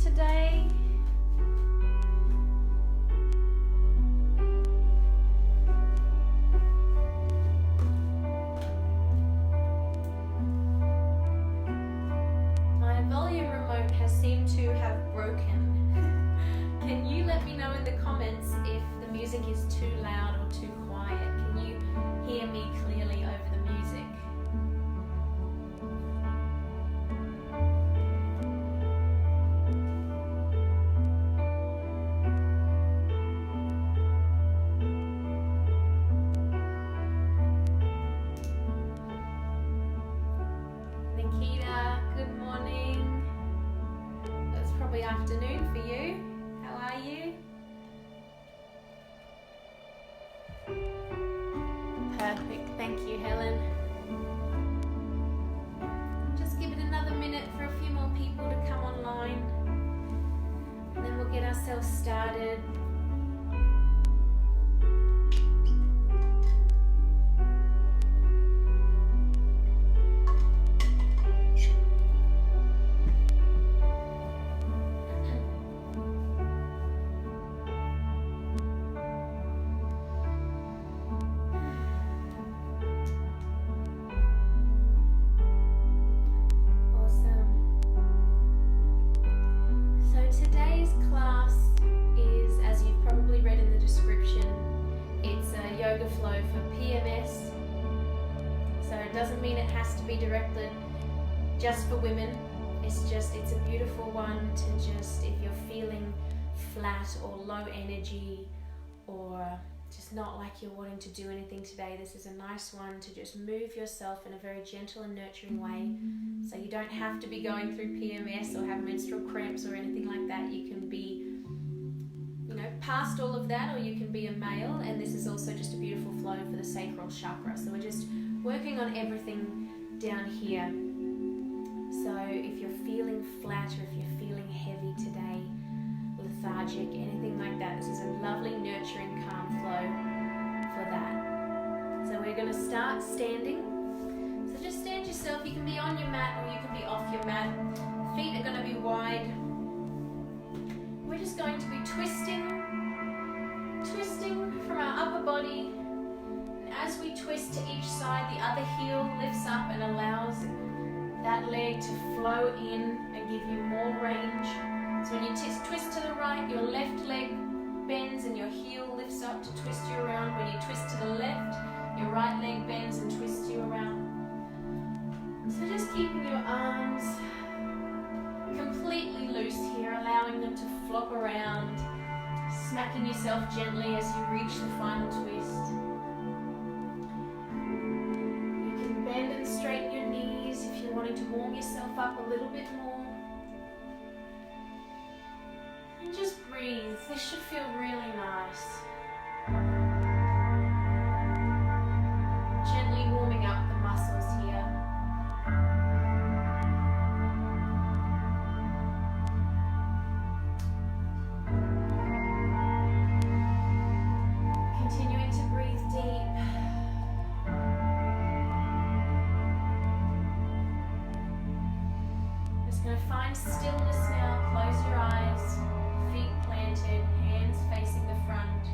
today? My volume remote has seemed to have broken. Can you let me know in the comments if the music is too loud or too quiet? Can you hear me clearly over the music? Nikita, good morning. It's probably afternoon for you. How are you? Perfect, thank you, Helen. Just give it another minute for a few more people to come online, and then we'll get ourselves started. Today's class is, as you've probably read in the description, it's a yoga flow for PMS. So it doesn't mean it has to be directed just for women. It's a beautiful one to just, if you're feeling flat or low energy or just not like you're wanting to do anything today, this is a nice one to just move yourself in a very gentle and nurturing way. So you don't have to be going through PMS or have menstrual cramps or anything like that. You can be, past all of that, or you can be a male, and this is also just a beautiful flow for the sacral chakra. So we're just working on everything down here. So if you're feeling flat or if you're feeling heavy today, lethargic, anything like that, this is a lovely nurturing calm flow for that. So we're going to start standing. So just stand yourself. You can be on your mat or you can be off your mat. Feet are going to be wide. We're just going to be twisting from our upper body. And as we twist to each side, the other heel lifts up and allows that leg to flow in and give you more range. So when you twist to the right, your left leg bends and your heel lifts up to twist you around. When you twist to the left, your right leg bends and twists you around. So just keeping your arms completely loose here, allowing them to flop around, smacking yourself gently as you reach the final twist. You can bend and straighten your knees if you're wanting to warm yourself up a little bit more. And just breathe. This should feel really nice. Gently warming up the muscles here. Continuing to breathe deep. Just going to find stillness now. Close your eyes. Feet planted, hands facing the front.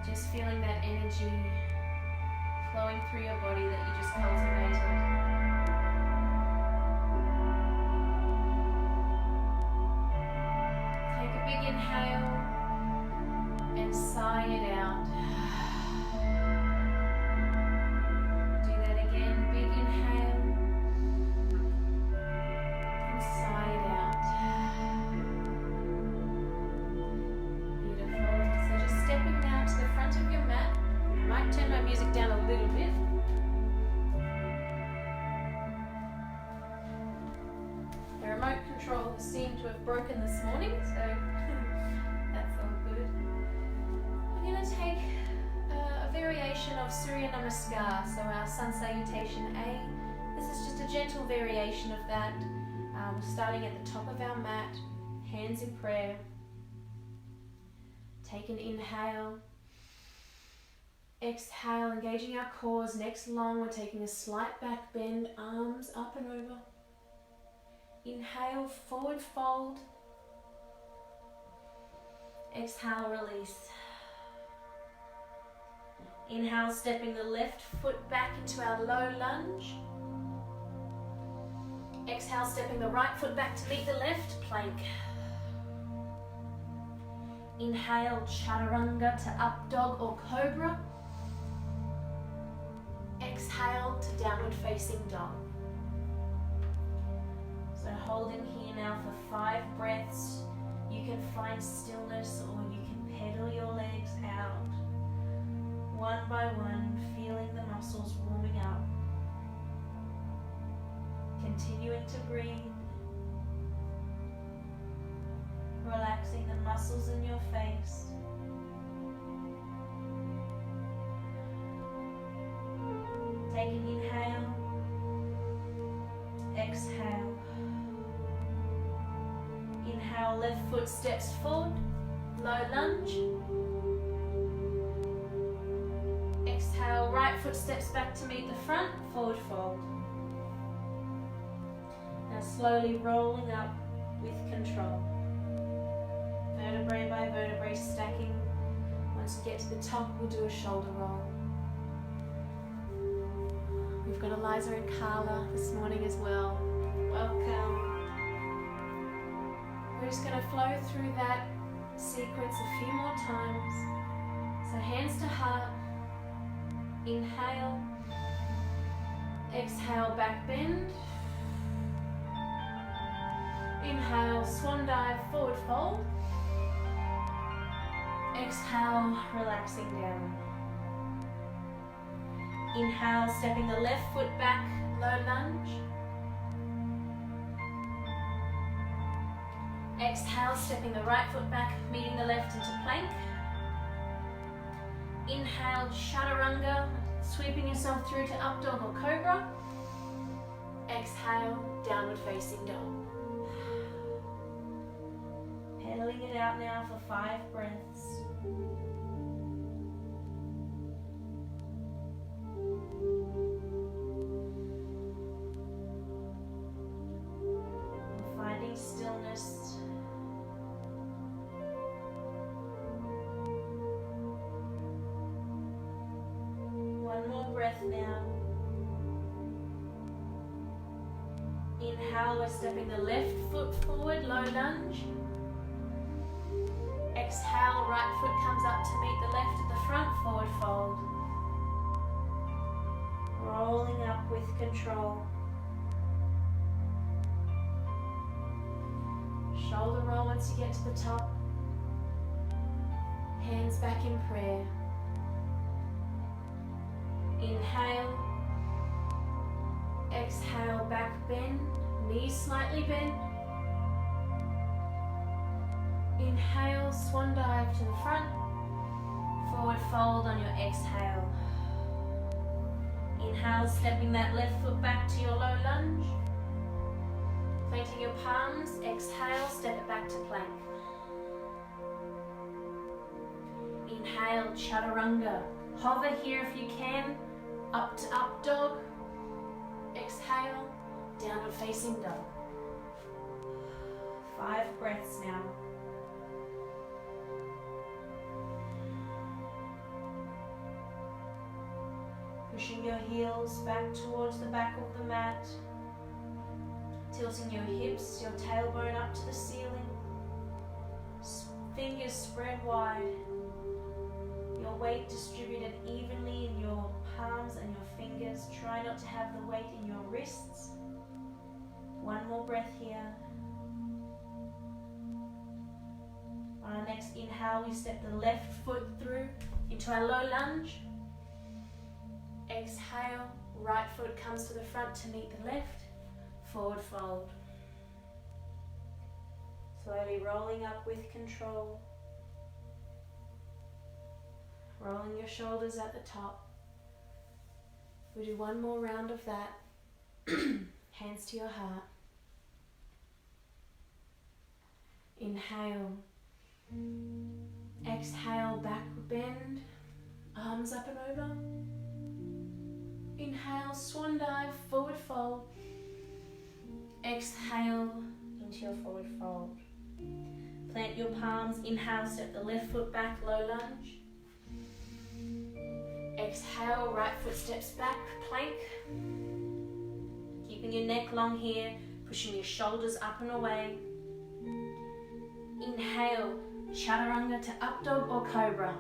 Just feeling that energy flowing through your body that you just cultivated. Take a big inhale and sigh it out. Do that again. Big inhale and sigh it out. Beautiful. So just stepping now to the front of your mat. I might turn my music down a little bit. The remote control seemed to have broken this morning, so that's all good. We're going to take a variation of Surya Namaskar, so our Sun Salutation A. This is just a gentle variation of that. Starting at the top of our mat, hands in prayer. Take an inhale. Exhale, engaging our cores, necks long. We're taking a slight back bend, arms up and over. Inhale, forward fold. Exhale, release. Inhale, stepping the left foot back into our low lunge. Exhale, stepping the right foot back to meet the left, plank. Inhale, chaturanga to up dog or cobra. Exhale to downward facing dog. So holding here now for 5 breaths. You can find stillness or you can pedal your legs out. One by one, feeling the muscles warming up. Continuing to breathe. Relaxing the muscles in your face. Take an inhale. Exhale. Inhale, left foot steps forward, low lunge. Exhale, right foot steps back to meet the front, forward fold. Now slowly rolling up with control. Vertebrae by vertebrae stacking. Once you get to the top, we'll do a shoulder roll. We've got Eliza and Carla this morning as well. Welcome. We're just going to flow through that sequence a few more times. So hands to heart. Inhale. Exhale, back bend. Inhale, swan dive, forward fold. Exhale, relaxing down. Inhale, stepping the left foot back, low lunge. Exhale, stepping the right foot back, meeting the left into plank. Inhale, chaturanga, sweeping yourself through to up dog or cobra. Exhale, downward facing dog. Pedaling it out now for 5 breaths. Finding stillness. One more breath now. Inhale, we're stepping the left foot forward, low lunge. Exhale, right foot comes up to meet the left at the front, forward fold. Rolling up with control. Shoulder roll once you get to the top. Hands back in prayer. Inhale. Exhale, back bend. Knees slightly bent. Inhale, swan dive to the front. Forward fold on your exhale. Inhale, stepping that left foot back to your low lunge. Planting your palms, exhale, step it back to plank. Inhale, chaturanga. Hover here if you can, up to up dog. Exhale, downward facing dog. 5 breaths now. Pushing your heels back towards the back of the mat. Tilting your hips, your tailbone up to the ceiling. Fingers spread wide. Your weight distributed evenly in your palms and your fingers. Try not to have the weight in your wrists. One more breath here. On our next inhale, we step the left foot through into our low lunge. Exhale, right foot comes to the front to meet the left. Forward fold. Slowly rolling up with control. Rolling your shoulders at the top. We'll do one more round of that. Hands to your heart. Inhale. Exhale, backward bend. Arms up and over. Inhale, swan dive, forward fold. Exhale into your forward fold. Plant your palms. Inhale, step the left foot back, low lunge. Exhale, right foot steps back, plank. Keeping your neck long here, pushing your shoulders up and away. Inhale, chaturanga to up dog or cobra.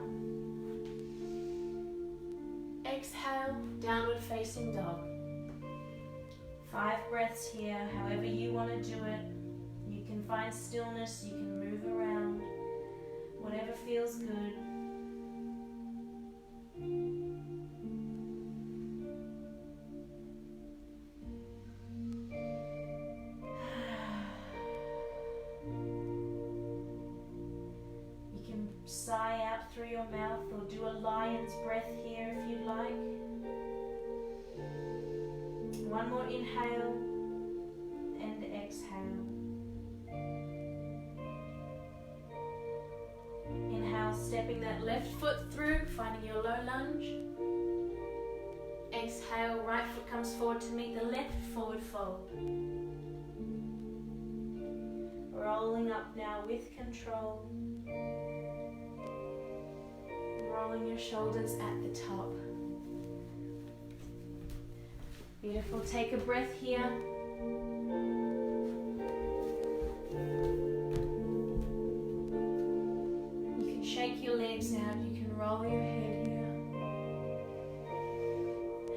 Exhale, downward facing dog. 5 breaths here, however you want to do it. You can find stillness, you can move around, whatever feels good. You can sigh out through your mouth or do a lion's breath here if you'd like. One more inhale and exhale. Inhale, stepping that left foot through, finding your low lunge. Exhale, right foot comes forward to meet the left forward fold. Rolling up now with control. Rolling your shoulders at the top. Beautiful. Take a breath here. You can shake your legs out. You can roll your head here.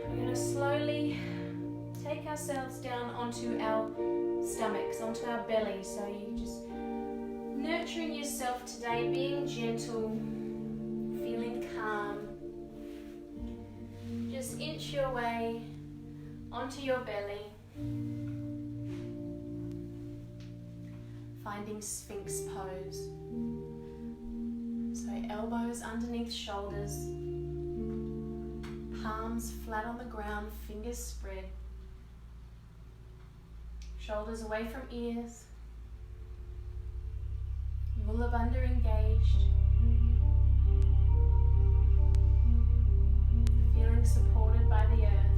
We're going to slowly take ourselves down onto our stomachs, onto our belly. So you just nurturing yourself today, being gentle, feeling calm. Just inch your way onto your belly, finding Sphinx pose. So elbows underneath shoulders, palms flat on the ground, fingers spread, shoulders away from ears, Mula Bandha engaged, feeling supported by the earth.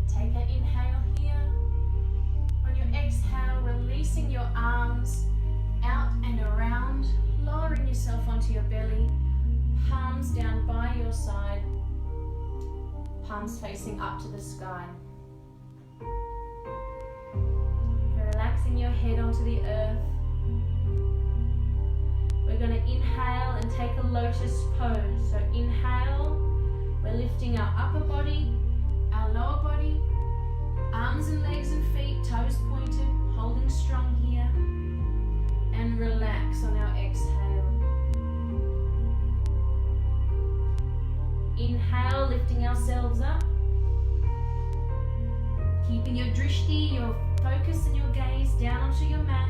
Take an inhale here. On your exhale, releasing your arms out and around, lowering yourself onto your belly, palms down by your side, palms facing up to the sky. Relaxing your head onto the earth. We're going to inhale and take a lotus pose. So inhale, we're lifting our upper body, our lower body, arms and legs and feet, toes pointed, holding strong here, and relax on our exhale. Inhale, lifting ourselves up, keeping your drishti, your focus and your gaze down onto your mat,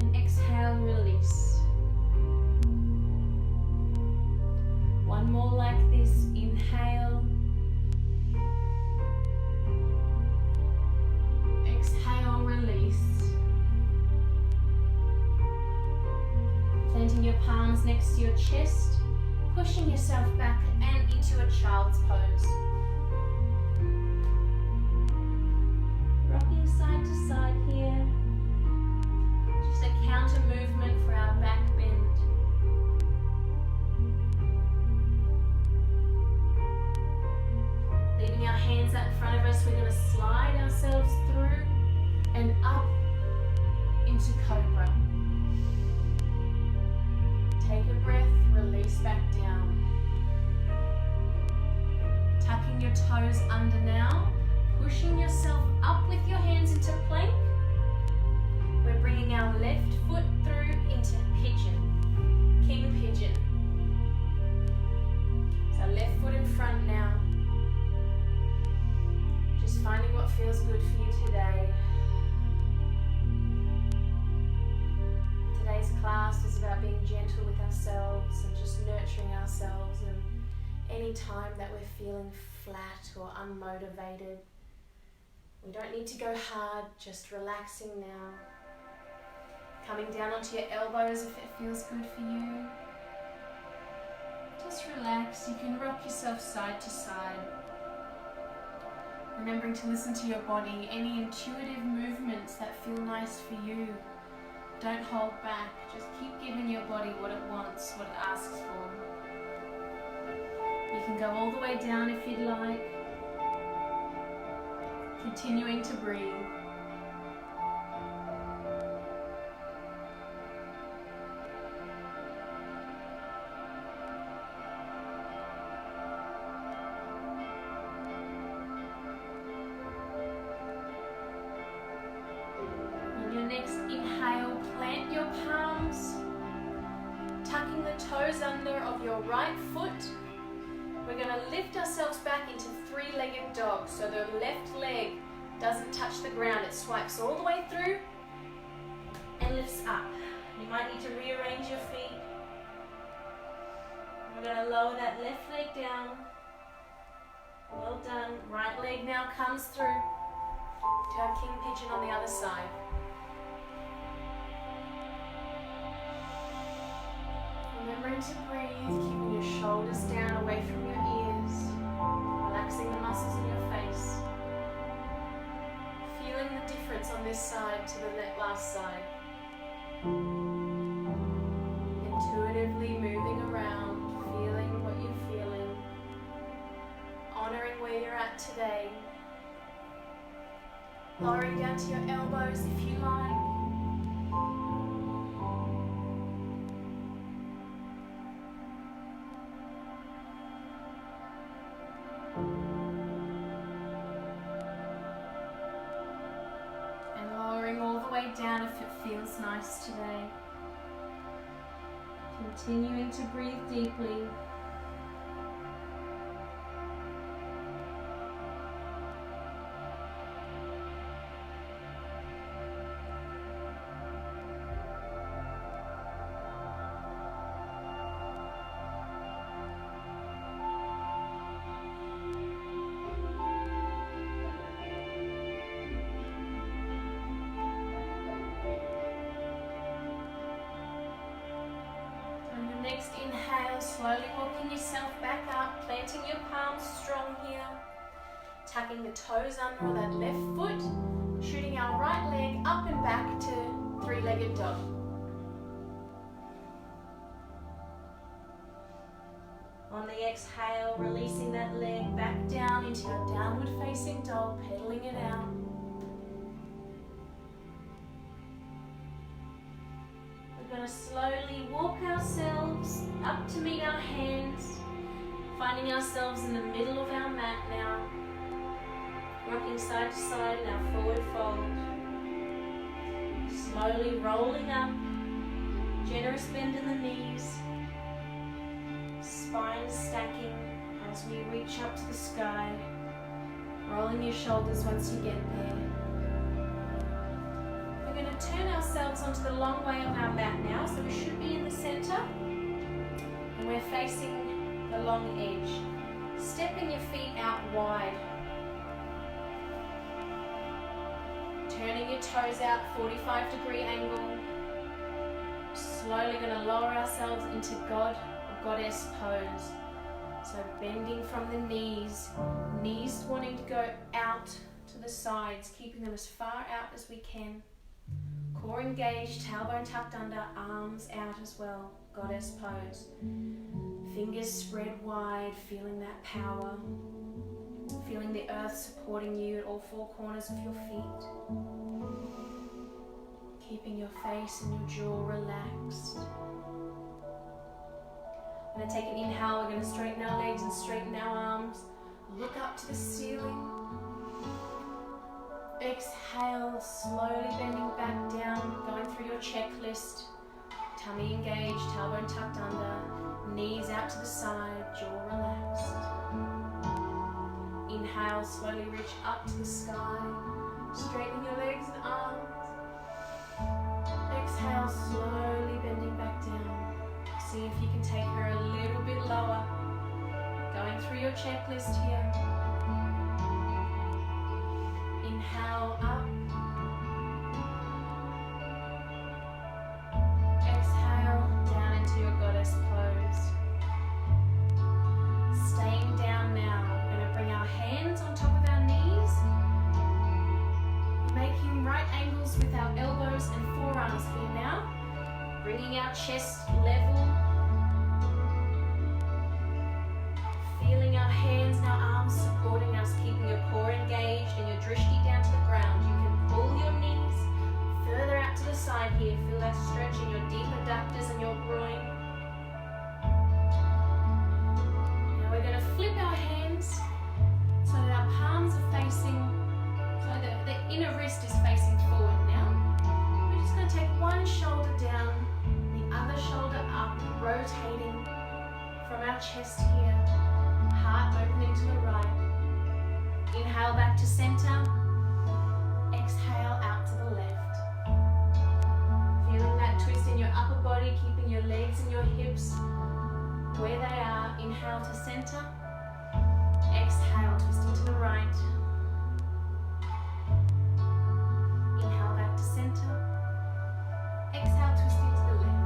and exhale, release. One more like this. Inhale. Exhale, release. Planting your palms next to your chest, pushing yourself back and into a child's pose. Rocking side to side here. Just a counter movement for our back bend. Leaving our hands out in front of us, we're going to slide ourselves through and up into cobra. Take a breath, release back down. Tucking your toes under now, pushing yourself up with your hands into plank. We're bringing our left foot through into pigeon, king pigeon. So left foot in front now. Just finding what feels good for you today. Today's class is about being gentle with ourselves and just nurturing ourselves, and any time that we're feeling flat or unmotivated, we don't need to go hard, just relaxing now. Coming down onto your elbows if it feels good for you. Just relax. You can rock yourself side to side. Remembering to listen to your body, any intuitive movements that feel nice for you. Don't hold back, just keep giving your body what it wants, what it asks for. You can go all the way down if you'd like, continuing to breathe. Next inhale, plant your palms, tucking the toes under of your right foot. We're going to lift ourselves back into three-legged dog. So the left leg doesn't touch the ground. It swipes all the way through and lifts up. You might need to rearrange your feet. We're going to lower that left leg down. Well done. Right leg now comes through to our king pigeon on the other side. Remembering to breathe, keeping your shoulders down away from your ears, relaxing the muscles in your face. Feeling the difference on this side to the last side. Intuitively moving around, feeling what you're feeling, honoring where you're at today. Lowering down to your elbows if you like. Down if it feels nice today. Continuing to breathe deeply. Next inhale, slowly walking yourself back up, planting your palms strong here, tucking the toes under that left foot, shooting our right leg up and back to three-legged dog. On the exhale, releasing that leg back down into our downward facing dog, pedaling it out. We're going to slowly walk ourselves up to meet our hands, finding ourselves in the middle of our mat now, rocking side to side in our forward fold. Slowly rolling up, generous bend in the knees, spine stacking as we reach up to the sky, rolling your shoulders once you get there. We're going to turn ourselves onto the long way of our mat now, so we should be in the center, and we're facing the long edge. Stepping your feet out wide, turning your toes out 45-degree angle. Slowly going to lower ourselves into God or Goddess pose. So bending from the knees, knees wanting to go out to the sides, keeping them as far out as we can. Core engaged, tailbone tucked under, arms out as well, Goddess pose. Fingers spread wide, feeling that power. Feeling the earth supporting you at all four corners of your feet. Keeping your face and your jaw relaxed. We're going to take an inhale, we're going to straighten our legs and straighten our arms. Look up to the ceiling. Exhale, slowly bending back down, going through your checklist. Tummy engaged, tailbone tucked under, knees out to the side, jaw relaxed. Inhale, slowly reach up to the sky, straightening your legs and arms. Exhale, slowly bending back down. See if you can take her a little bit lower. Going through your checklist here. Inhale up. Exhale down into your goddess pose. Staying down now. We're going to bring our hands on top of our knees. ankles with our elbows and forearms here now. Bringing our chest level. Feeling our hands and our arms supporting us, keeping your core engaged and your drishti down to the ground. You can pull your knees further out to the side here. Feel that stretch in your deep adductors and your groin. Now we're going to flip our hands so that our palms are facing, so that the inner wrist is facing forward now. We're just going to take one shoulder down, the other shoulder up, rotating from our chest here. Heart opening to the right. Inhale back to center. Exhale out to the left. Feeling that twist in your upper body, keeping your legs and your hips where they are. Inhale to center. Exhale, twisting to the right. Inhale back to center. Exhale, twisting to the left.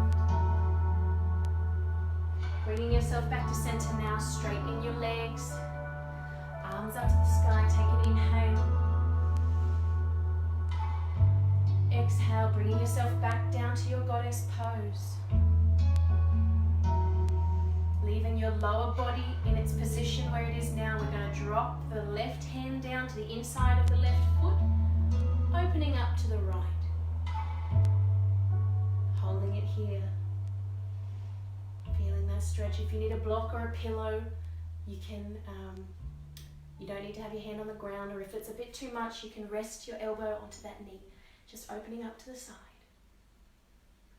Bringing yourself back to center now, straightening your legs. Arms up to the sky, take an inhale. Exhale, bringing yourself back down to your goddess pose. Leaving your lower body in its position where it is now. We're going to drop the left hand down to the inside of the left foot, opening up to the right. Holding it here. Feeling that stretch. If you need a block or a pillow, you can, you don't need to have your hand on the ground, or if it's a bit too much, you can rest your elbow onto that knee. Just opening up to the side.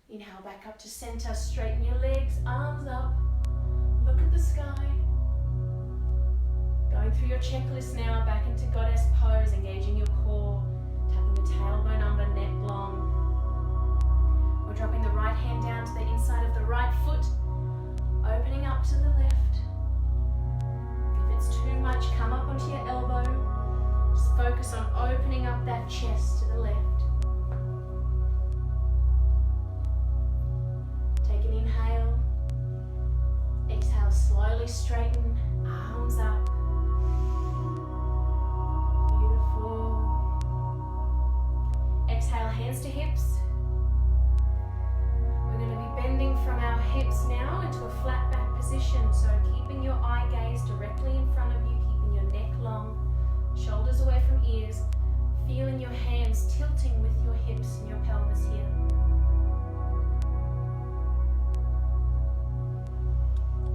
Inhale back up to center, straighten your legs, arms up, look at the sky. Going through your checklist now, back into goddess pose, engaging your core, tapping the tailbone under, neck long. We're dropping the right hand down to the inside of the right foot, opening up to the left. If it's too much, come up onto your elbow. Just focus on opening up that chest to the left. Take an inhale. Exhale, slowly straighten, arms up. Beautiful. Exhale, hands to hips. We're going to be bending from our hips now into a flat back position. So keeping your eye gaze directly in front of you, keeping your neck long, shoulders away from ears, feeling your hands tilting with your hips and your pelvis here.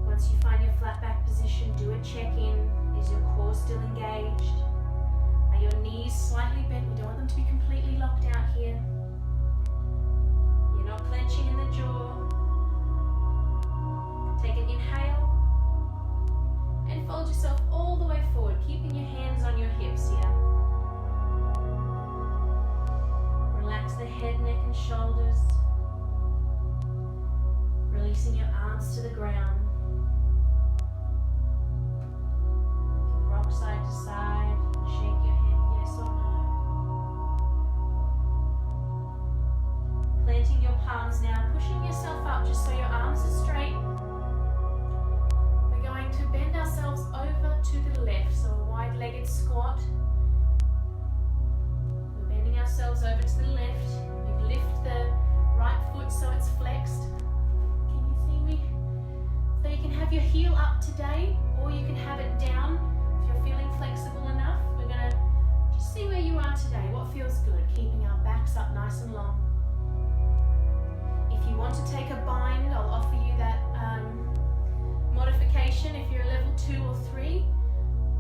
Once you find your flat back position, do a check-in. Is your core still engaged? Are your knees slightly bent? We don't want them to be completely locked out here. You're not clenching in the jaw. Take an inhale and fold yourself all the way forward, keeping your hands on your hips here. Relax the head, neck and shoulders. Releasing your arms to the ground. Rock side to side, shake your head yes or no. Planting your palms now, pushing yourself up just so your arms are straight. We're going to bend ourselves over to the left, so a wide-legged squat. We're bending ourselves over to the left. You lift the right foot so it's flexed. Can you see me? So you can have your heel up today, or you can have it down. Feeling flexible enough, we're going to just see where you are today, what feels good, keeping our backs up nice and long. If you want to take a bind, I'll offer you that modification if you're a level 2 or 3.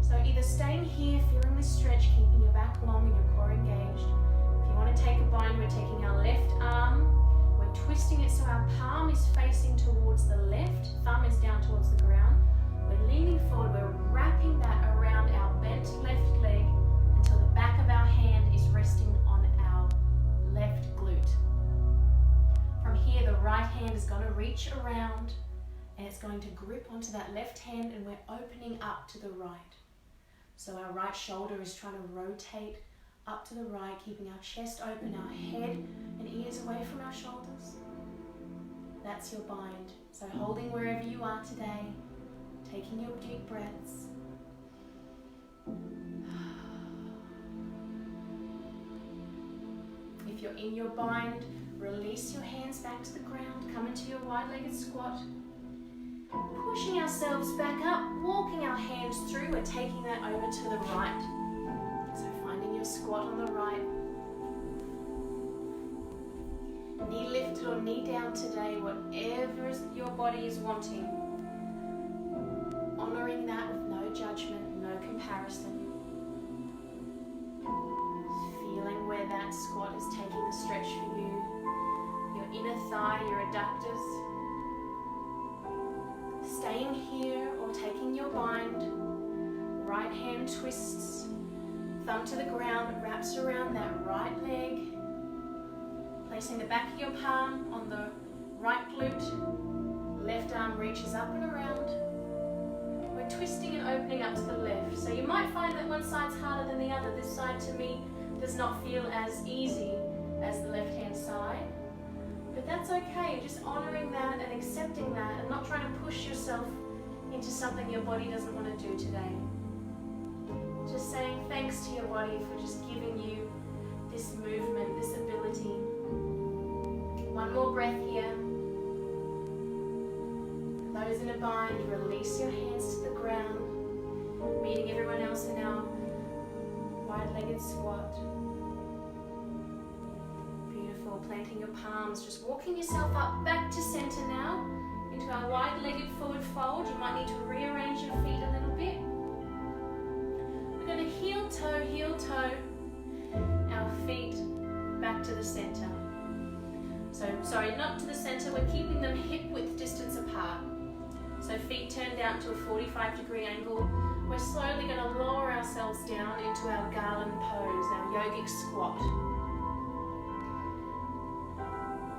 So either staying here, feeling this stretch, keeping your back long and your core engaged. If you want to take a bind, we're taking our left arm, we're twisting it so our palm is facing towards the left, thumb is down towards the ground. We're leaning forward, we're wrapping that around our bent left leg until the back of our hand is resting on our left glute. From here, the right hand is going to reach around and it's going to grip onto that left hand, and we're opening up to the right. So our right shoulder is trying to rotate up to the right, keeping our chest open, our head and ears away from our shoulders. That's your bind. So holding wherever you are today, taking your deep breaths. If If you're in your bind, release your hands back to the ground. Come into your wide-legged squat. Pushing ourselves back up, walking our hands through. We're taking that over to the right. So finding your squat on the right. Knee lifted or knee down today, whatever your body is wanting. Honoring that with no judgment, no comparison. Feeling where that squat is taking the stretch for you. Your inner thigh, your adductors. Staying here or taking your bind. Right hand twists. Thumb to the ground, wraps around that right leg. Placing the back of your palm on the right glute. Left arm reaches up and around. We're twisting and opening up to the left. So you might find that one side's harder than the other. This side to me does not feel as easy as the left hand side. But that's okay, just honoring that and accepting that and not trying to push yourself into something your body doesn't want to do today. Just saying thanks to your body for just giving you this movement, this ability. One more breath here. Those in a bind, release your hands to the ground, meeting everyone else in our wide-legged squat. Beautiful, planting your palms, just walking yourself up back to center now, into our wide-legged forward fold. You might need to rearrange your feet a little bit. We're going to heel toe, our feet back to the center. So, sorry, not to the center, we're keeping them hip width distance apart. So feet turned out to a 45-degree angle. We're slowly going to lower ourselves down into our garland pose, our yogic squat.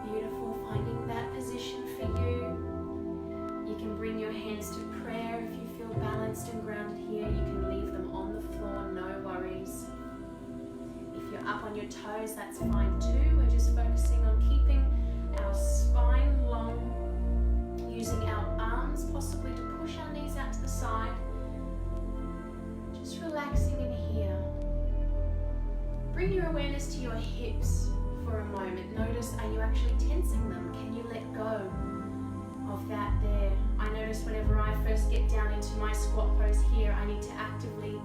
Beautiful, finding that position for you. You can bring your hands to prayer if you feel balanced and grounded here. You can leave them on the floor, no worries. If you're up on your toes, that's fine too. We're just focusing on keeping our spine long, using our arms possibly to push our knees out to the side. Just relaxing in here. Bring your awareness to your hips for a moment. Notice, are you actually tensing them? Can you let go of that there? I notice whenever I first get down into my squat pose here, I need to actively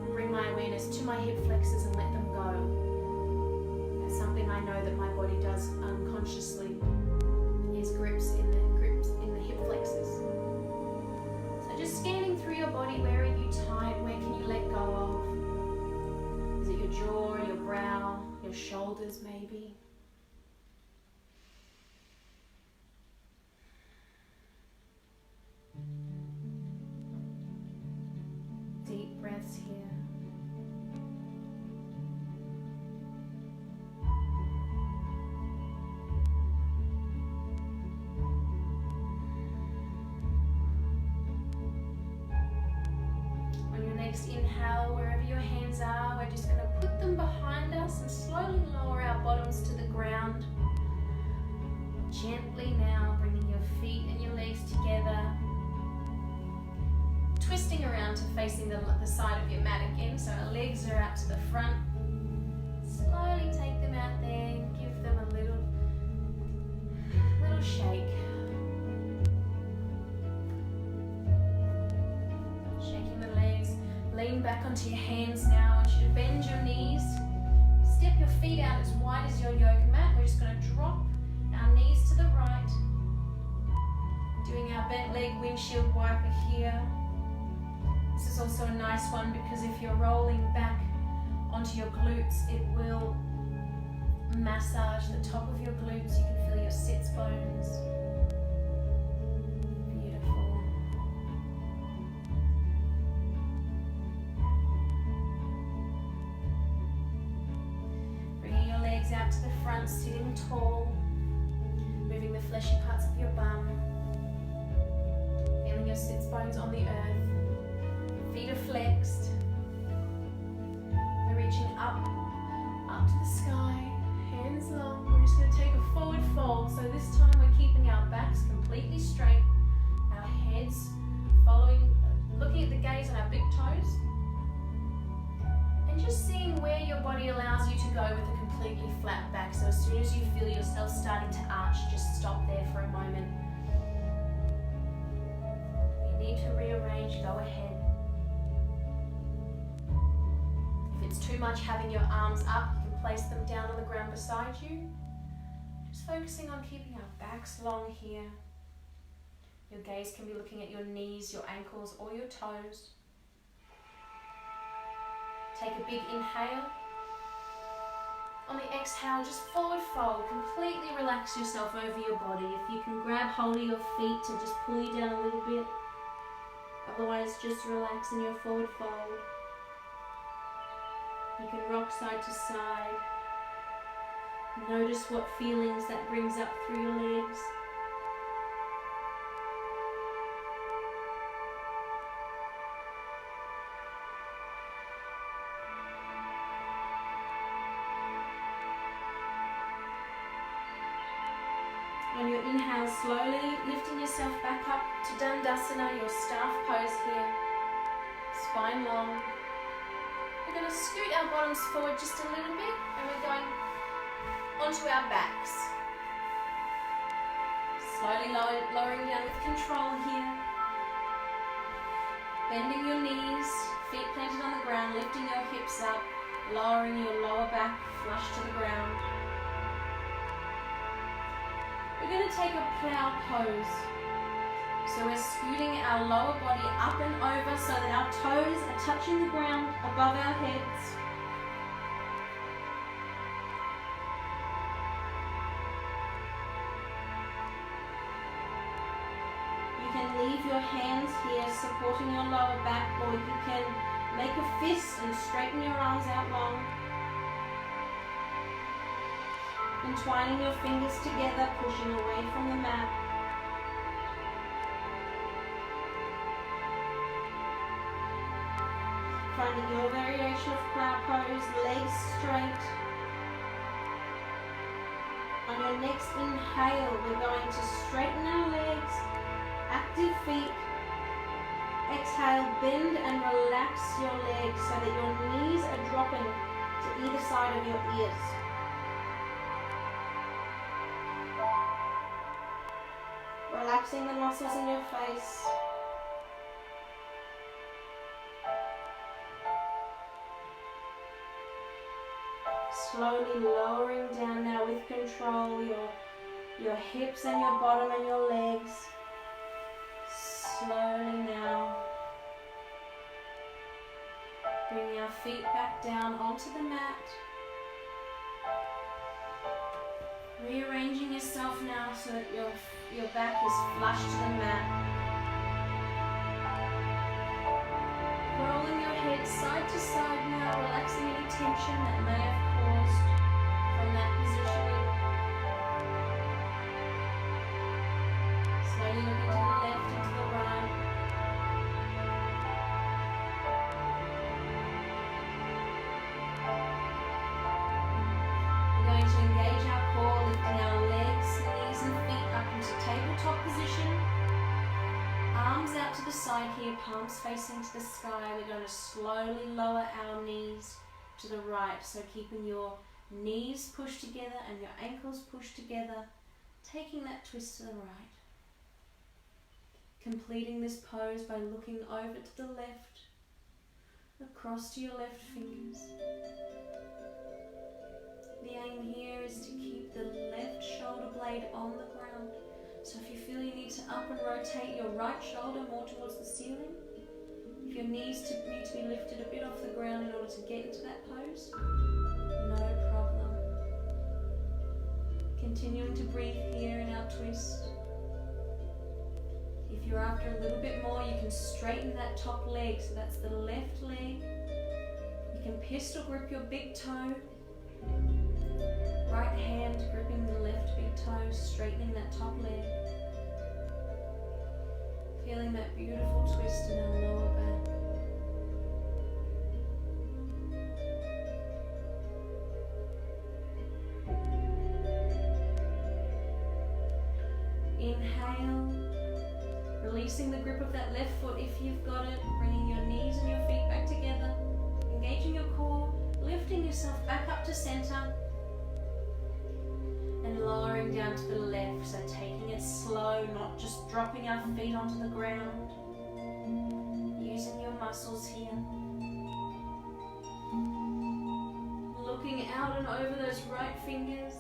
bring my awareness to my hip flexors and let them go. That's something I know that my body does unconsciously, is grips in the hip flexors. So just scanning through your body, where are you tight? Where can you let go of? Is it your jaw, your brow, your shoulders maybe? Deep breaths here. Inhale, wherever your hands are, we're just going to put them behind us and slowly lower our bottoms to the ground. Gently now, bringing your feet and your legs together. Twisting around to facing the side of your mat again, so our legs are out to the front. Slowly take them out there and give them a little shake. Shaking the legs. Lean back onto your hands now. I want you to bend your knees. Step your feet out as wide as your yoga mat. We're just going to drop our knees to the right. Doing our bent leg windshield wiper here. This is also a nice one because if you're rolling back onto your glutes, it will massage the top of your glutes. You can feel your sits bones. Out to the front, sitting tall, moving the fleshy parts of your bum, feeling your sits bones on the earth, feet are flexed, we're reaching up to the sky, hands long. We're just going to take a forward fold, so this time we're keeping our backs completely straight, our heads following, looking at the gaze on our big toes, and just seeing where your body allows you to go with a completely flat back. So as soon as you feel yourself starting to arch, just stop there for a moment. If you need to rearrange, go ahead. If it's too much having your arms up, you can place them down on the ground beside you. Just focusing on keeping our backs long here. Your gaze can be looking at your knees, your ankles, or your toes. Take a big inhale. On the exhale, just forward fold. Completely relax yourself over your body. If you can grab hold of your feet to just pull you down a little bit. Otherwise, just relax in your forward fold. You can rock side to side. Notice what feelings that brings up through your legs. On your inhale, slowly lifting yourself back up to Dandasana, your staff pose here. Spine long. We're going to scoot our bottoms forward just a little bit, and we're going onto our backs. Slowly lowering down with control here. Bending your knees, feet planted on the ground, lifting your hips up, lowering your lower back flush to the ground. We're going to take a plow pose. So we're scooting our lower body up and over so that our toes are touching the ground above our heads. You can leave your hands here supporting your lower back, or you can make a fist and straighten your arms out long. Entwining your fingers together, pushing away from the mat. Finding your variation of plow pose, legs straight. On your next inhale, we're going to straighten our legs, active feet. Exhale, bend and relax your legs so that your knees are dropping to either side of your ears. Relaxing the muscles in your face. Slowly lowering down now with control your hips and your bottom and your legs. Slowly now. Bring our feet back down onto the mat. Rearranging yourself now so that your back is flush to the mat. Rolling your head side to side now, relaxing any tension that may have caused from that positioning. Slowly looking to the left and to the right. We're going to engage our core, lifting our legs, knees and feet up into tabletop position. Arms out to the side here, palms facing to the sky. We're going to slowly lower our knees to the right, so keeping your knees pushed together and your ankles pushed together, taking that twist to the right. Completing this pose by looking over to the left, across to your left fingers. The aim here is to keep the left shoulder blade on the ground. So if you feel you need to up and rotate your right shoulder more towards the ceiling, if your knees need to be lifted a bit off the ground in order to get into that pose, no problem. Continuing to breathe here in our twist. If you're after a little bit more, you can straighten that top leg, so that's the left leg. You can pistol grip your big toe. Right hand gripping the left big toe, straightening that top leg. Feeling that beautiful twist in our lower back. Inhale, releasing the grip of that left foot if you've got it, bringing your knees and your feet back together, engaging your core, lifting yourself back up to center. down to the left, so taking it slow, not just dropping our feet onto the ground. Using your muscles here. Looking out and over those right fingers.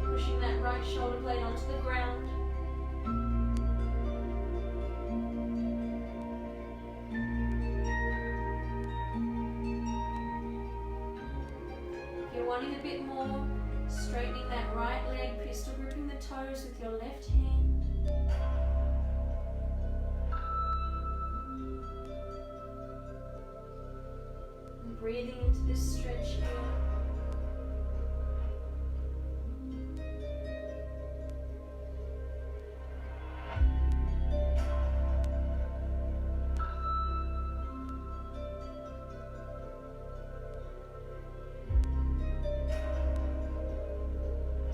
Pushing that right shoulder blade onto the ground. If you're wanting a bit more, straightening that right leg, pistol gripping the toes with your left hand. And breathing into this stretch here.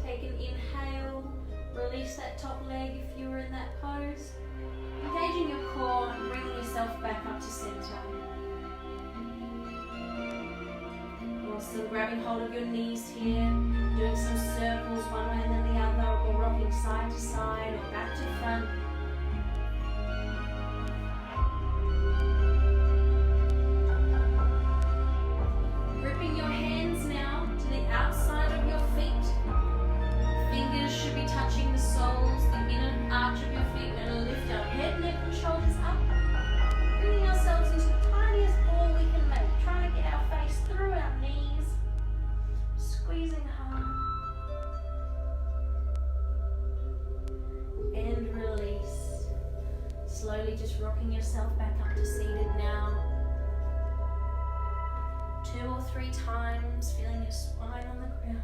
Take an inhale, release that top leg if you were in that pose. Engaging your core and bringing yourself back up to center. You're still grabbing hold of your knees here, doing some circles one way and then the other, or rocking side to side or back to front. Gripping your hands now to the outside of your feet. Fingers should be touching the soles, the inner arch of your feet. We're going to lift our head, neck and shoulders up. Bringing ourselves into the tiniest ball we can make. Trying to get our face through our knees. Squeezing hard. And release. Slowly just rocking yourself back up to seated now. 2 or 3 times, feeling your spine on the ground.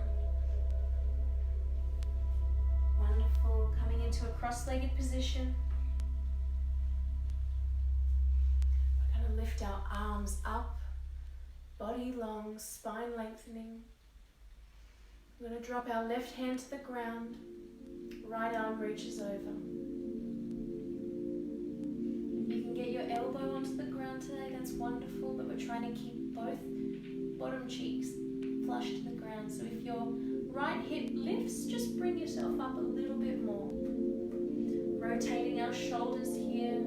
Wonderful. Coming into a cross-legged position. We're going to lift our arms up, body long, spine lengthening. We're going to drop our left hand to the ground, right arm reaches over. If you can get your elbow onto the ground today, that's wonderful, but we're trying to keep both bottom cheeks flush to the ground. So if your right hip lifts, just bring yourself up a little bit more. Rotating our shoulders here,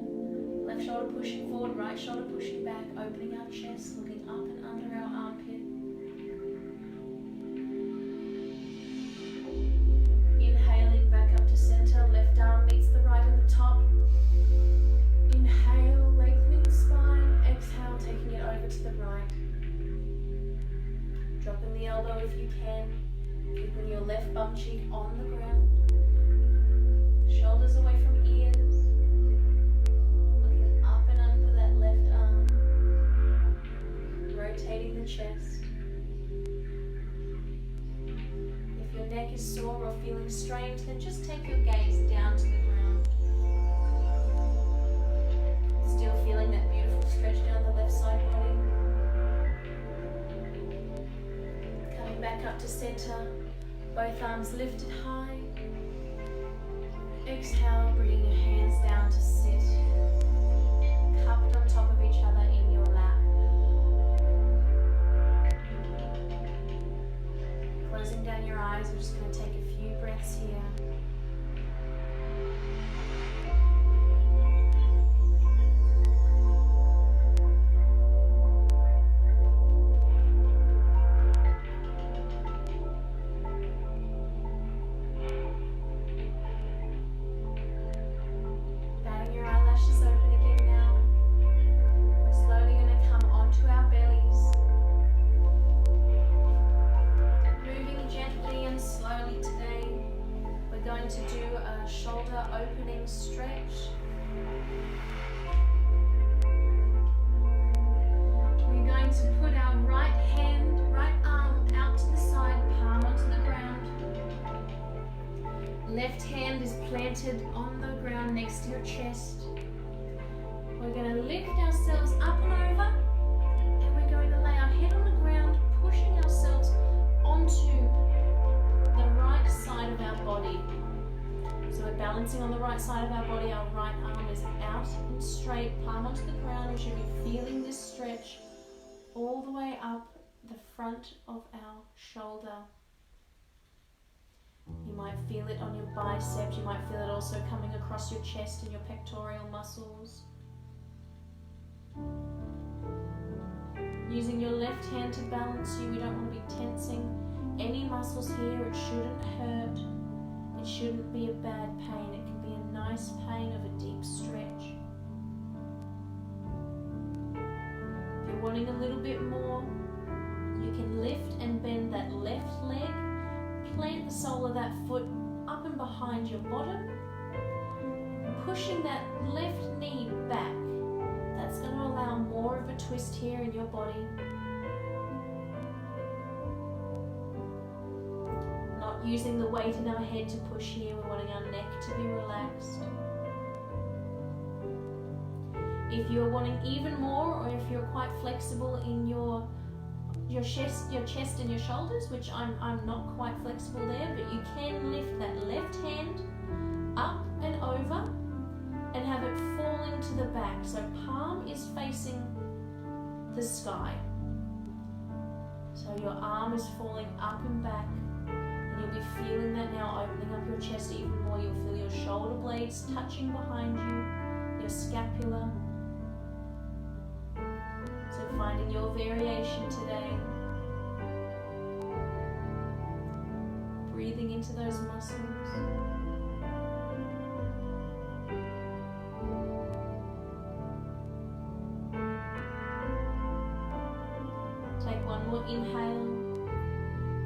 left shoulder pushing forward, right shoulder pushing back, opening our chest, looking up and under our armpit. Inhaling back up to center, left arm meets the right at the top. Inhale, lengthening the spine, exhale, taking it over to the right. Dropping the elbow if you can. Keeping your left bum cheek on the ground. Shoulders away from ears. Looking up and under that left arm. Rotating the chest. If your neck is sore or feeling strained, then just take your gaze down to the ground. Still feeling that beautiful stretch down the left side body. Back up to center, both arms lifted high. Exhale, bringing your hands down to sit, cupped on top of each other in your lap. Closing down your eyes, we're just going to take a few breaths here. Left hand is planted on the ground next to your chest. We're going to lift ourselves up and over, and we're going to lay our head on the ground, pushing ourselves onto the right side of our body. So we're balancing on the right side of our body. Our right arm is out and straight, palm onto the ground. We should be feeling this stretch all the way up the front of our shoulder. You might feel it on your biceps. You might feel it also coming across your chest and your pectoral muscles. Using your left hand to balance you. We don't want to be tensing any muscles here. It shouldn't hurt. It shouldn't be a bad pain. It can be a nice pain of a deep stretch. If you're wanting a little bit more, you can lift and bend that left leg. Plant the sole of that foot up and behind your bottom. Pushing that left knee back. That's going to allow more of a twist here in your body. Not using the weight in our head to push here. We're wanting our neck to be relaxed. If you're wanting even more, or if you're quite flexible in your chest and your shoulders, which I'm not quite flexible there, but you can lift that left hand up and over and have it falling to the back. So palm is facing the sky. So your arm is falling up and back, and you'll be feeling that now, opening up your chest even more. You'll feel your shoulder blades touching behind you, your scapula. So finding your variation today. Breathing into those muscles. Take one more inhale.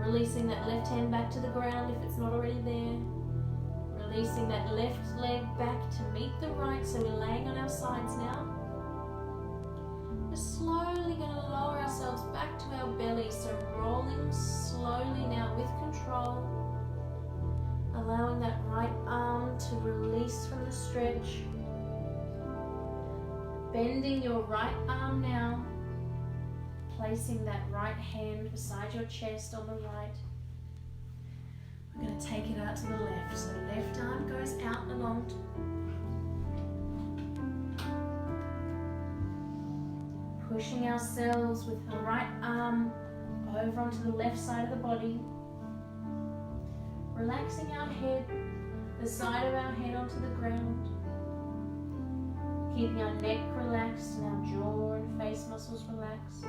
Releasing that left hand back to the ground if it's not already there. Releasing that left leg back to meet the right. So we're laying on our sides now. We're slowly going to lower ourselves back to our belly. So rolling slowly now with control. Allowing that right arm to release from the stretch. Bending your right arm now. Placing that right hand beside your chest on the right. We're going to take it out to the left. So left arm goes out and along. Pushing ourselves with the right arm over onto the left side of the body. Relaxing our head, the side of our head onto the ground. Keeping our neck relaxed and our jaw and face muscles relaxed.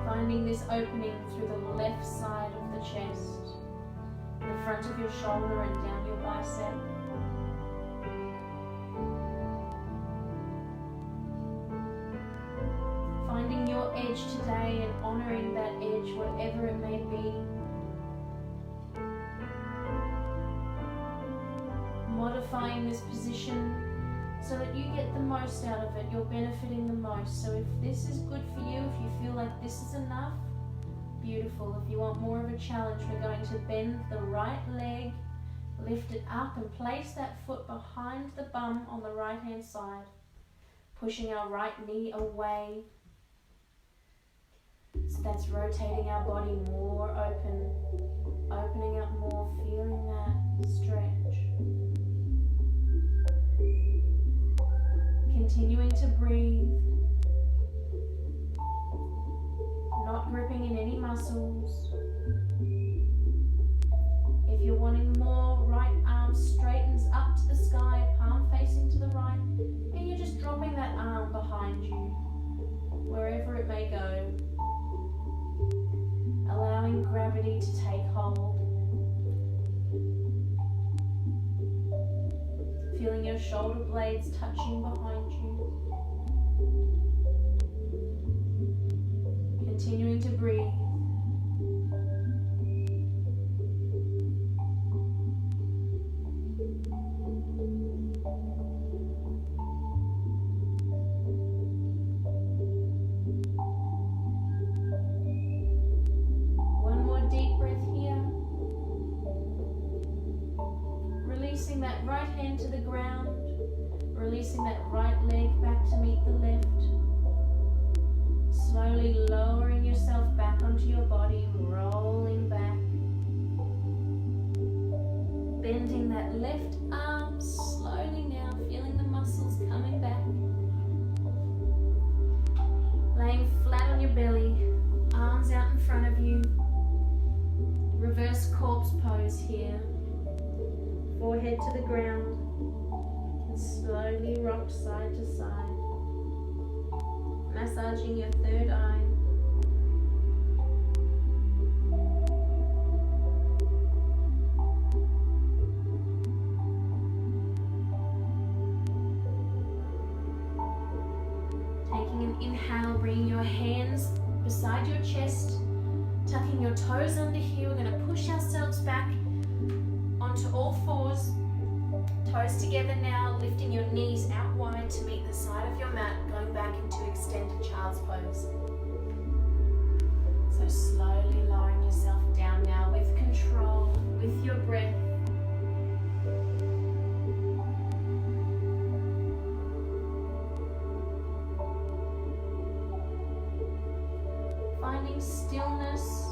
Finding this opening through the left side of the chest, the front of your shoulder and down your bicep. Finding your edge today and honoring that edge, whatever it may be. Modifying this position so that you get the most out of it, you're benefiting the most. So if this is good for you, if you feel like this is enough, beautiful. If you want more of a challenge, we're going to bend the right leg, lift it up and place that foot behind the bum on the right hand side, pushing our right knee away. So that's rotating our body more open, opening up more, feeling that stretch. Continuing to breathe, not gripping in any muscles. If you're wanting more, right arm straightens up to the sky, palm facing to the right, and you're just dropping that arm behind you, wherever it may go, allowing gravity to take hold. Feeling your shoulder blades touching behind you. Continuing to breathe. One more deep breath here. Releasing that right hand to the ground. Releasing that right leg back to meet the left. Slowly lowering yourself back onto your body, rolling back. Bending that left arm slowly now, feeling the muscles coming back. Laying flat on your belly, arms out in front of you. forehead to the ground, and slowly rock side to side, massaging your third eye. Taking an inhale, bringing your hands beside your chest, tucking your toes under here. We're going to push ourselves back onto all fours, toes together now, lifting your knees out wide to meet the side of your mat, going back into extended child's pose. So slowly lowering yourself down now with control, with your breath. Finding stillness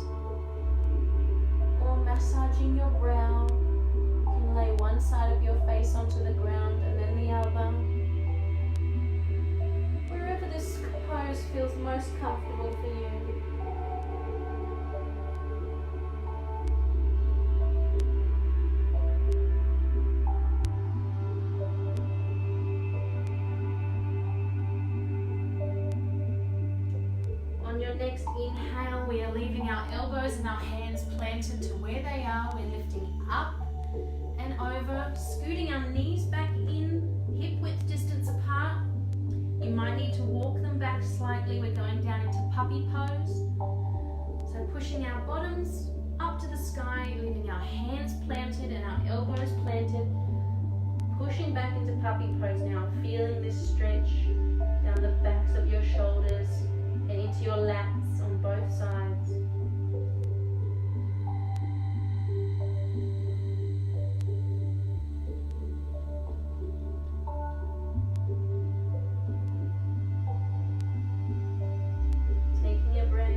or massaging your brow. You can lay one side of your face onto the ground and then the other. Wherever this pose feels most comfortable for you. On your next inhale, we are leaving our elbows and our hands planted to where they are. We're lifting up and over, scooting our knees back in, hip width distance apart. You might need to walk them back slightly. We're going down into puppy pose. So pushing our bottoms up to the sky, leaving our hands planted and our elbows planted. Pushing back into puppy pose now, feeling this stretch down the backs of your shoulders and into your lats on both sides. Taking a breath,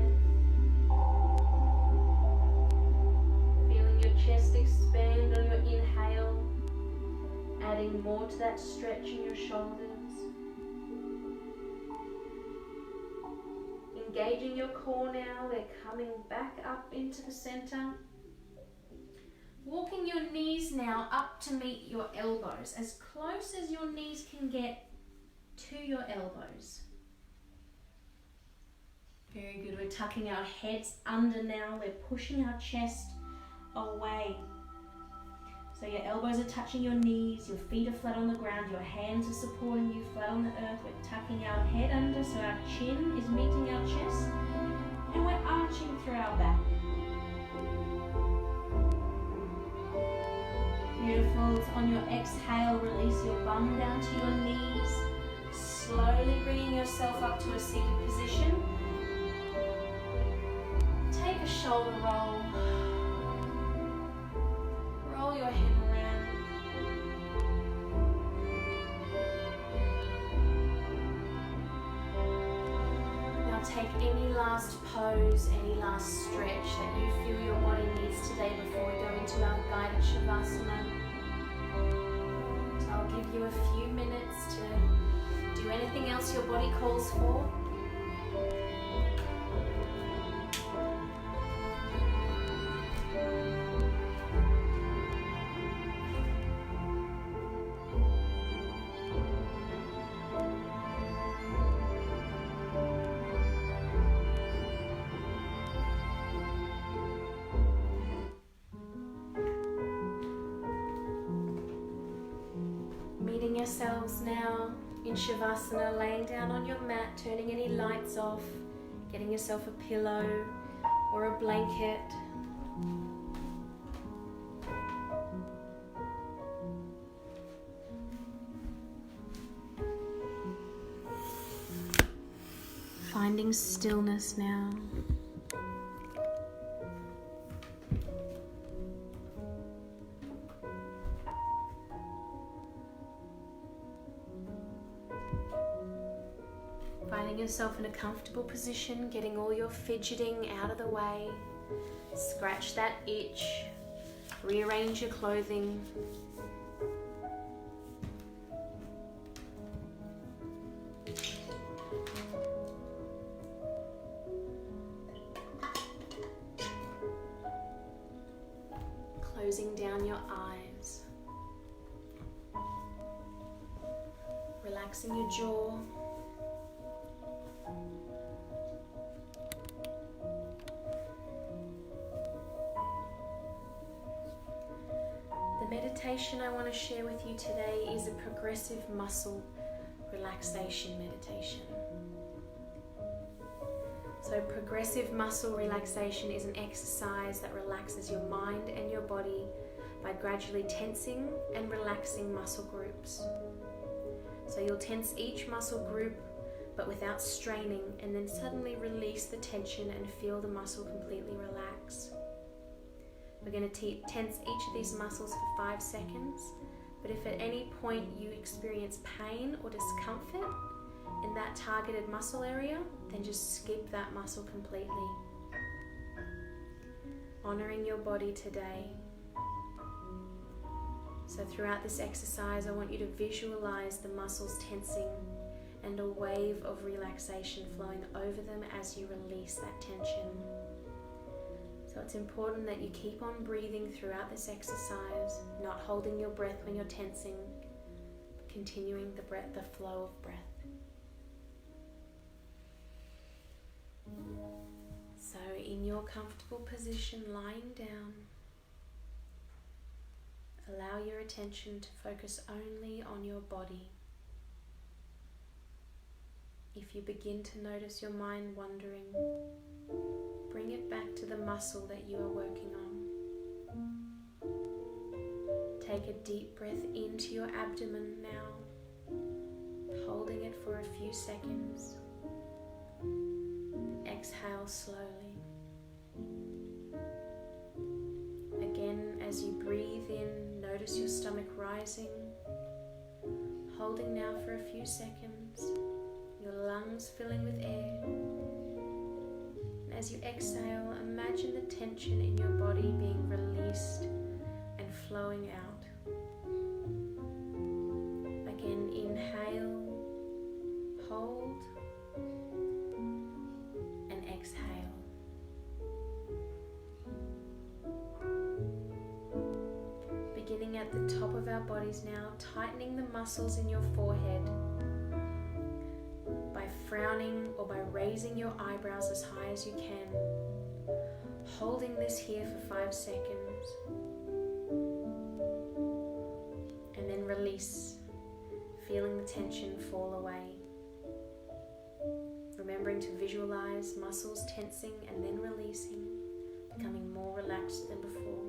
feeling your chest expand on your inhale, adding more to that stretch in your shoulders. Engaging your core now, we're coming back up into the center. Walking your knees now up to meet your elbows, as close as your knees can get to your elbows. Very good, we're tucking our heads under now, we're pushing our chest away. So your elbows are touching your knees, your feet are flat on the ground, your hands are supporting you flat on the earth. We're tucking our head under so our chin is meeting our chest, and we're arching through our back. Beautiful. On your exhale, release your bum down to your knees, slowly bringing yourself up to a seated position. Take a shoulder roll. Roll your head around. Now take any last pose, any last stretch that you feel your body needs today before we go into our guided Shavasana. So I'll give you a few minutes to do anything else your body calls for. Meeting yourselves now in Shavasana, laying down on your mat, turning any lights off, getting yourself a pillow or a blanket. Finding stillness now. Finding yourself in a comfortable position, getting all your fidgeting out of the way. Scratch that itch, rearrange your clothing. Closing down your eyes. relaxing your jaw. The meditation I want to share with you today is a progressive muscle relaxation meditation. So progressive muscle relaxation is an exercise that relaxes your mind and your body by gradually tensing and relaxing muscle groups. So you'll tense each muscle group but without straining, and then suddenly release the tension and feel the muscle completely relax. We're going to tense each of these muscles for 5 seconds, but if at any point you experience pain or discomfort in that targeted muscle area, then just skip that muscle completely. Honoring your body today. So throughout this exercise, I want you to visualize the muscles tensing and a wave of relaxation flowing over them as you release that tension. So it's important that you keep on breathing throughout this exercise, not holding your breath when you're tensing, continuing the flow of breath. So in your comfortable position, lying down, allow your attention to focus only on your body. If you begin to notice your mind wandering, bring it back to the muscle that you are working on. Take a deep breath into your abdomen now, holding it for a few seconds. Exhale slowly. Again, as you breathe in, notice your stomach rising, holding now for a few seconds, your lungs filling with air. And as you exhale, imagine the tension in your body being released and flowing out. Again, inhale, hold, and exhale. Beginning at the top of our bodies now, tightening the muscles in your forehead by frowning or by raising your eyebrows as high as you can. Holding this here for 5 seconds. And then release, feeling the tension fall away. Remembering to visualize muscles tensing and then releasing, becoming more relaxed than before.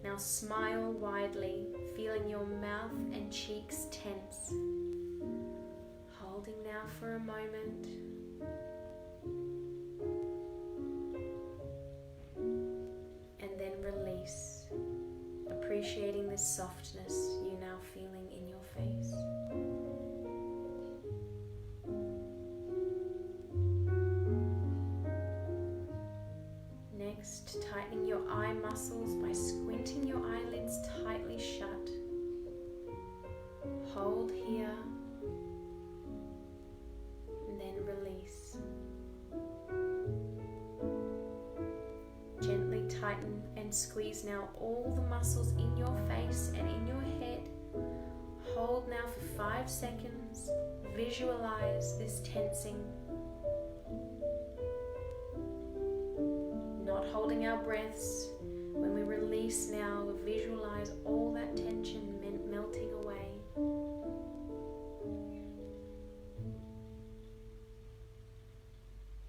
Now smile widely, feeling your mouth and cheeks tense. Holding now for a moment. And then release, appreciating this softness you're now feeling in your face. Next, tightening your eye muscles by squinting your eyelids tightly shut. Hold here, and then release. Gently tighten and squeeze now all the muscles in your face and in your head. Hold now for 5 seconds. Visualize this tensing. Not holding our breaths. When we release now, we visualize all that tension melting away.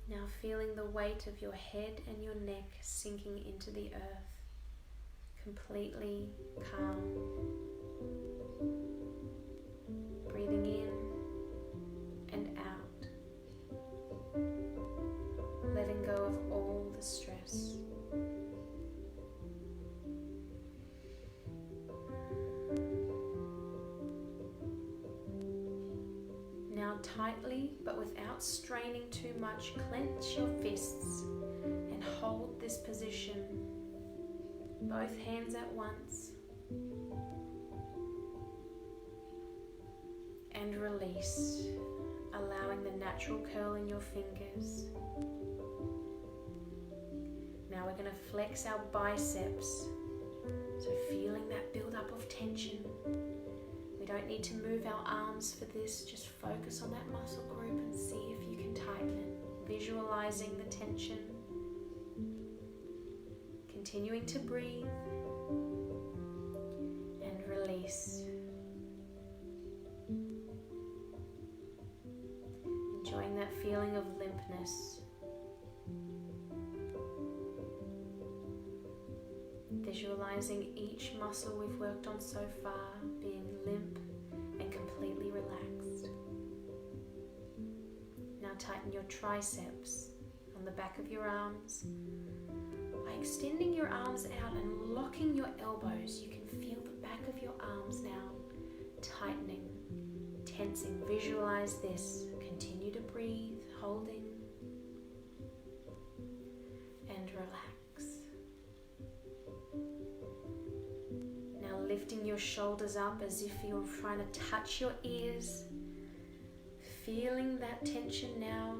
Now feeling the weight of your head and your neck sinking into the earth, completely calm. Breathing in and out, letting go of all the stress. Now tightly, but without straining too much, clench your fists and hold this position, both hands at once, and release, allowing the natural curl in your fingers. Now we're going to flex our biceps, so feeling that build up of tension. We don't need to move our arms for this, just focus on that muscle group and see if you can tighten it, visualizing the tension, continuing to breathe and release. Enjoying that feeling of limpness. Visualizing each muscle we've worked on so far being limp and completely relaxed. Now tighten your triceps on the back of your arms. By extending your arms out and locking your elbows, you can feel the back of your arms now tightening, tensing. Visualize this. Continue to breathe, holding, and relax. Now lifting your shoulders up as if you're trying to touch your ears, feeling that tension now,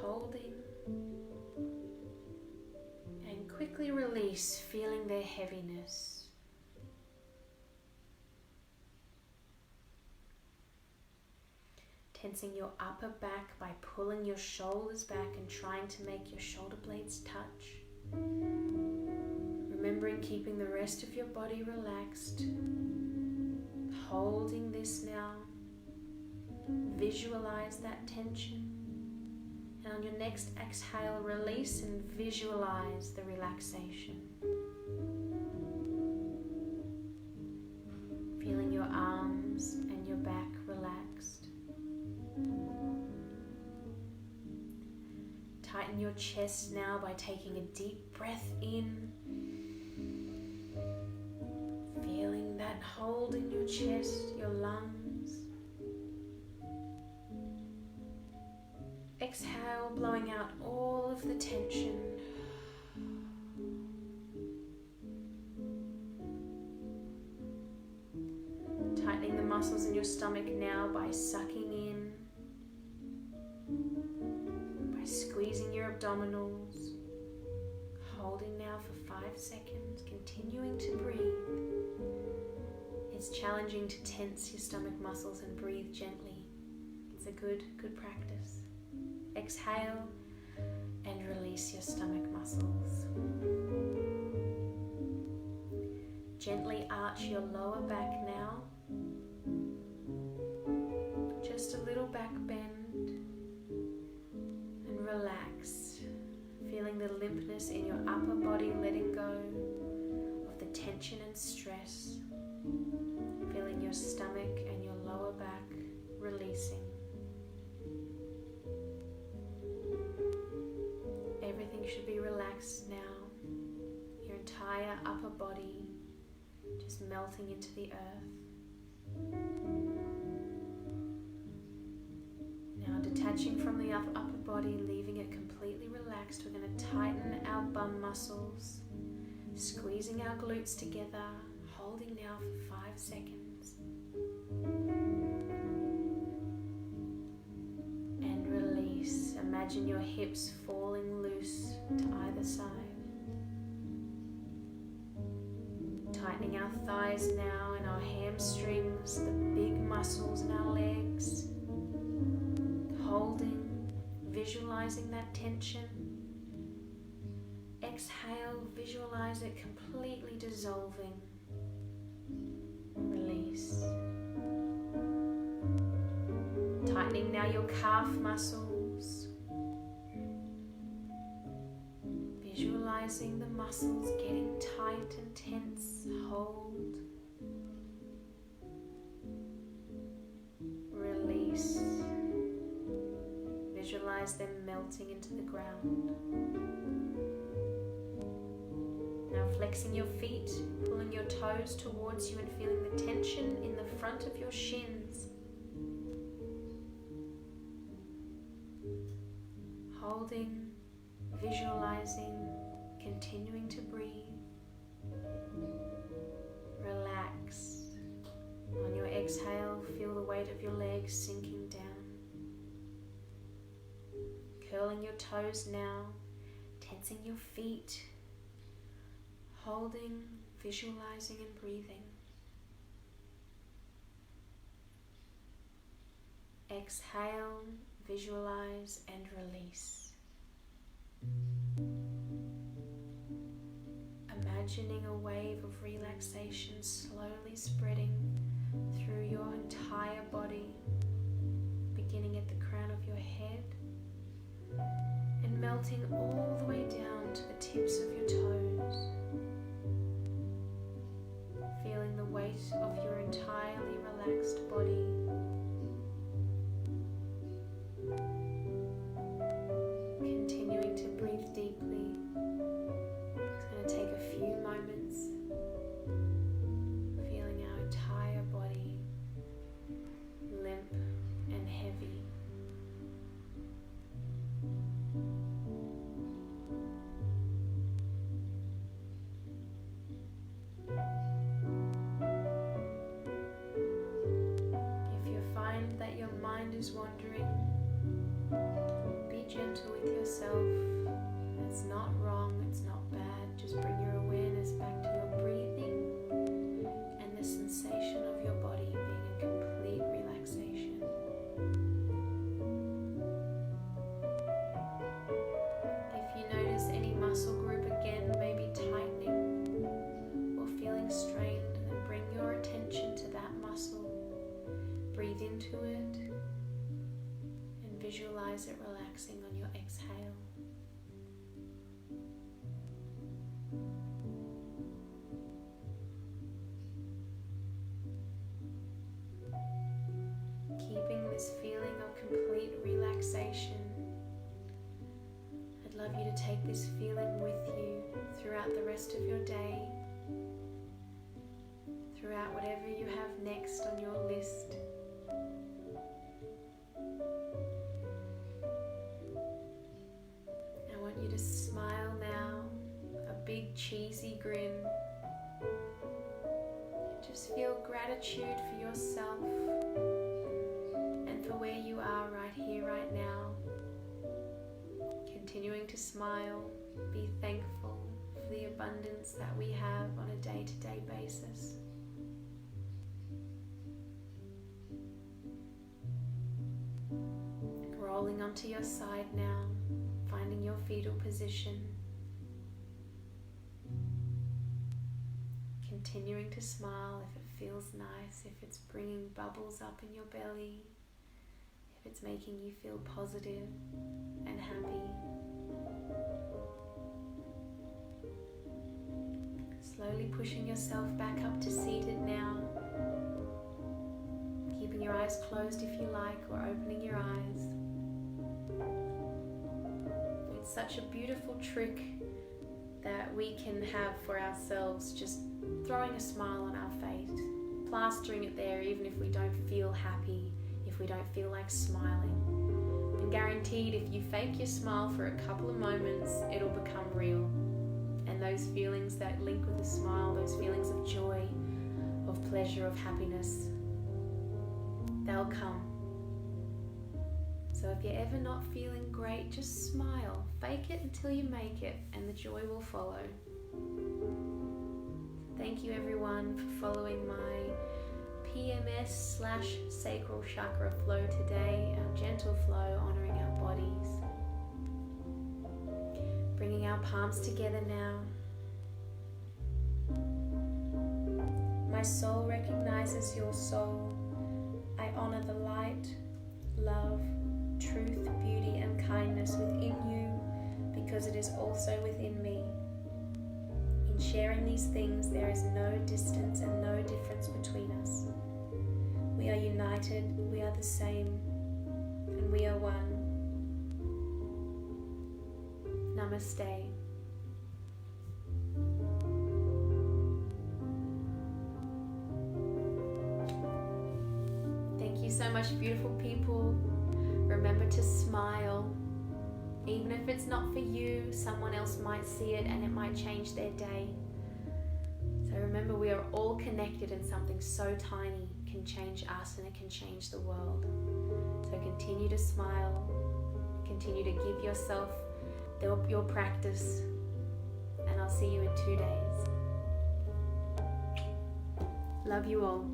holding, and quickly release, feeling their heaviness. Tensing your upper back by pulling your shoulders back and trying to make your shoulder blades touch. Remembering keeping the rest of your body relaxed. Holding this now. Visualize that tension. And on your next exhale, release and visualize the relaxation. Feeling your arms and your back relaxed. Tighten your chest now by taking a deep breath in. Feeling that hold in your chest, your lungs. Exhale, blowing out all of the tension. Tightening the muscles in your stomach now by sucking in. By squeezing your abdominals. Holding now for 5 seconds, continuing to breathe. It's challenging to tense your stomach muscles and breathe gently. It's a good practice. Exhale and release your stomach muscles. Gently arch your lower back now. Just a little back bend. And relax. Feeling the limpness in your upper body, letting go of the tension and stress. Feeling your stomach and your lower back releasing. Everything should be relaxed now. Your entire upper body just melting into the earth. Now detaching from the upper body, leaving it completely relaxed, we're going to tighten our bum muscles, squeezing our glutes together, holding now for 5 seconds. And release. Imagine your hips falling loose to either side. Tightening our thighs now and our hamstrings, the big muscles in our legs. Holding, visualizing that tension. Exhale, visualize it completely dissolving. Release. Tightening now your calf muscles. Visualizing the muscles getting tight and tense. Hold. Release. Visualize them melting into the ground. Now flexing your feet, pulling your toes towards you and feeling the tension in the front of your shins. Holding, visualizing, continuing to breathe. Relax. On your exhale, feel the weight of your legs sinking down. Curling your toes now, tensing your feet. Holding, visualizing and breathing. Exhale, visualize and release. Imagining a wave of relaxation slowly spreading through your entire body, beginning at the crown of your head and melting all the way down to the tips of your toes, feeling the weight of your entirely relaxed body. Continuing to breathe deeply. It's going to take a few moments, feeling our entire body limp and heavy. If you find that your mind is wandering, be gentle with yourself. It's not wrong, it's not bad. Just bring your awareness back to your breathing and the sensation of your body being in complete relaxation. If you notice any muscle group again maybe tightening or feeling strained, then bring your attention to that muscle. Breathe into it and visualize it relaxing on your exhale. Keeping this feeling of complete relaxation, I'd love you to take this feeling with you throughout the rest of your day, throughout whatever you have next on your list. I want you to smile now, a big cheesy grin. Just feel gratitude for yourself and for where you are right here, right now. Continuing to smile, be thankful for the abundance that we have on a day-to-day basis. Rolling onto your side now, finding your fetal position. Continuing to smile if it feels nice, if it's bringing bubbles up in your belly, if it's making you feel positive and happy. Slowly pushing yourself back up to seated now. Keeping your eyes closed if you like, or opening your eyes. It's such a beautiful trick that we can have for ourselves, just throwing a smile on our face, plastering it there even if we don't feel happy, if we don't feel like smiling. And guaranteed, if you fake your smile for a couple of moments, it'll become real. And those feelings that link with a smile, those feelings of joy, of pleasure, of happiness, they'll come. So if you're ever not feeling great, just smile. Fake it until you make it, and the joy will follow. Thank you everyone for following my PMS/sacral chakra flow today, our gentle flow honoring our bodies. Bringing our palms together now. My soul recognizes your soul. I honor the light, love, truth, beauty, and kindness within you because it is also within me. In sharing these things, there is no distance and no difference between us. We are united, we are the same, and we are one. Namaste. Thank you so much, beautiful people. Remember to smile. Even if it's not for you, someone else might see it and it might change their day. So remember, we are all connected, and something so tiny can change us and it can change the world. So continue to smile. Continue to give yourself your practice, and I'll see you in 2 days. Love you all.